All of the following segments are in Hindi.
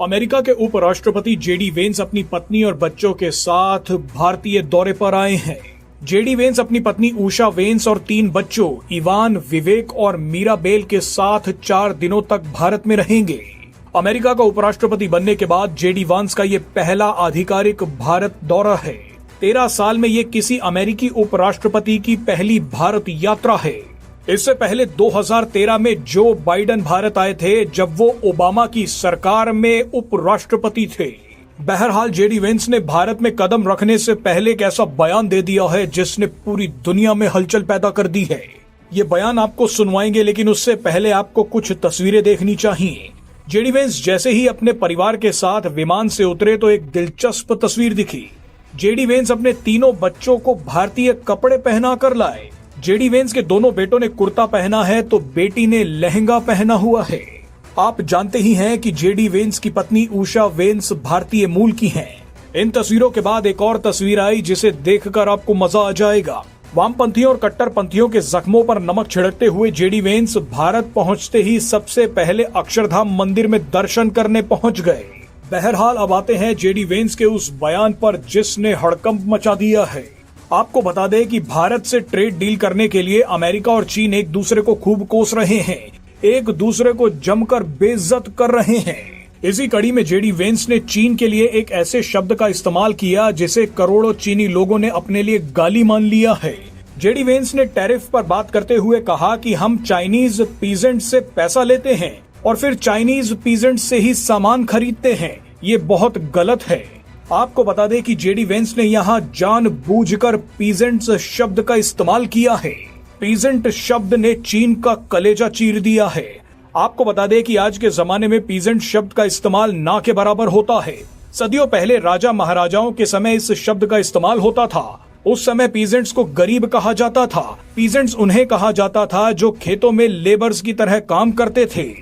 अमेरिका के उपराष्ट्रपति जेडी वेंस अपनी पत्नी और बच्चों के साथ भारतीय दौरे पर आए हैं। जेडी वेंस अपनी पत्नी उषा वेंस और 3 बच्चों इवान, विवेक और मीराबेल के साथ 4 दिनों तक भारत में रहेंगे। अमेरिका का उपराष्ट्रपति बनने के बाद जेडी वेंस का ये पहला आधिकारिक भारत दौरा है। 13 साल में ये किसी अमेरिकी उपराष्ट्रपति की पहली भारत यात्रा है। इससे पहले 2013 में जो बाइडेन भारत आए थे, जब वो ओबामा की सरकार में उपराष्ट्रपति थे। बहरहाल जेडी वेंस ने भारत में कदम रखने से पहले एक ऐसा बयान दे दिया है जिसने पूरी दुनिया में हलचल पैदा कर दी है। ये बयान आपको सुनवाएंगे, लेकिन उससे पहले आपको कुछ तस्वीरें देखनी चाहिए। जेडी वेंस जैसे ही अपने परिवार के साथ विमान से उतरे तो एक दिलचस्प तस्वीर दिखी। जेडी वेंस अपने तीनों बच्चों को भारतीय कपड़े पहना कर लाए। जेडी वेंस के दोनों बेटों ने कुर्ता पहना है तो बेटी ने लहंगा पहना हुआ है। आप जानते ही हैं कि जेडी वेंस की पत्नी उषा वेंस भारतीय मूल की हैं। इन तस्वीरों के बाद एक और तस्वीर आई जिसे देखकर आपको मजा आ जाएगा। वामपंथियों और कट्टरपंथियों के जख्मों पर नमक छिड़कते हुए जेडी वेंस भारत पहुंचते ही सबसे पहले अक्षरधाम मंदिर में दर्शन करने पहुंच गए। बहरहाल अब आते हैं जेडी वेंस के उस बयान पर जिसने हड़कंप मचा दिया है। आपको बता दें कि भारत से ट्रेड डील करने के लिए अमेरिका और चीन एक दूसरे को खूब कोस रहे हैं, एक दूसरे को जमकर बेइज्जत कर रहे हैं। इसी कड़ी में जेडी वेंस ने चीन के लिए एक ऐसे शब्द का इस्तेमाल किया जिसे करोड़ों चीनी लोगों ने अपने लिए गाली मान लिया है। जेडी वेंस ने टैरिफ पर बात करते हुए कहा कि हम चाइनीज पीजेंट से पैसा लेते हैं और फिर चाइनीज पीजेंट से ही सामान खरीदते हैं। ये बहुत गलत है। आपको बता दें कि जेडी वेंस ने यहाँ जानबूझकर पीजेंट्स शब्द का इस्तेमाल किया है। पीजेंट शब्द ने चीन का कलेजा चीर दिया है। आपको बता दें कि आज के जमाने में पीजेंट शब्द का इस्तेमाल ना के बराबर होता है। सदियों पहले राजा महाराजाओं के समय इस शब्द का इस्तेमाल होता था। उस समय पीजेंट्स को गरीब कहा जाता था। पीजेंट्स उन्हें कहा जाता था जो खेतों में लेबर्स की तरह काम करते थे।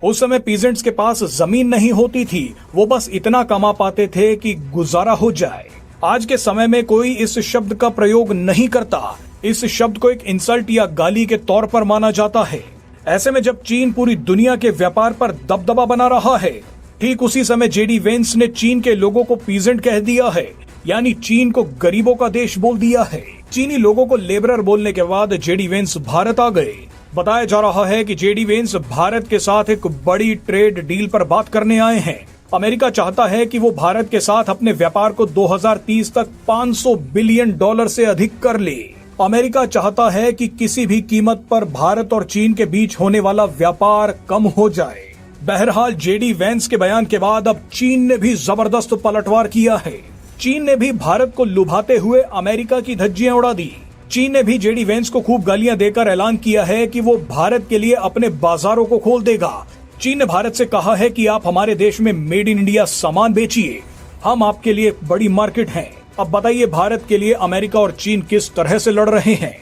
उस समय पीजेंट्स के पास जमीन नहीं होती थी, वो बस इतना कमा पाते थे कि गुजारा हो जाए। आज के समय में कोई इस शब्द का प्रयोग नहीं करता। इस शब्द को एक इंसल्ट या गाली के तौर पर माना जाता है। ऐसे में जब चीन पूरी दुनिया के व्यापार पर दबदबा बना रहा है, ठीक उसी समय जेडी वेंस ने चीन के लोगों को पीजेंट कह दिया है, यानी चीन को गरीबों का देश बोल दिया है। चीनी लोगों को लेबरर बोलने के बाद जेडी वेंस भारत आ गए। बताया जा रहा है कि जेडी वेंस भारत के साथ एक बड़ी ट्रेड डील पर बात करने आए हैं। अमेरिका चाहता है कि वो भारत के साथ अपने व्यापार को 2030 तक $500 बिलियन से अधिक कर ले। अमेरिका चाहता है कि किसी भी कीमत पर भारत और चीन के बीच होने वाला व्यापार कम हो जाए। बहरहाल जेडी वेंस के बयान के बाद अब चीन ने भी जबरदस्त पलटवार किया है। चीन ने भी भारत को लुभाते हुए अमेरिका की धज्जियां उड़ा दी। चीन ने भी जेडी वेंस को खूब गालियां देकर ऐलान किया है कि वो भारत के लिए अपने बाजारों को खोल देगा। चीन ने भारत से कहा है कि आप हमारे देश में मेड इन इंडिया सामान बेचिए, हम आपके लिए एक बड़ी मार्केट हैं। अब बताइए भारत के लिए अमेरिका और चीन किस तरह से लड़ रहे हैं।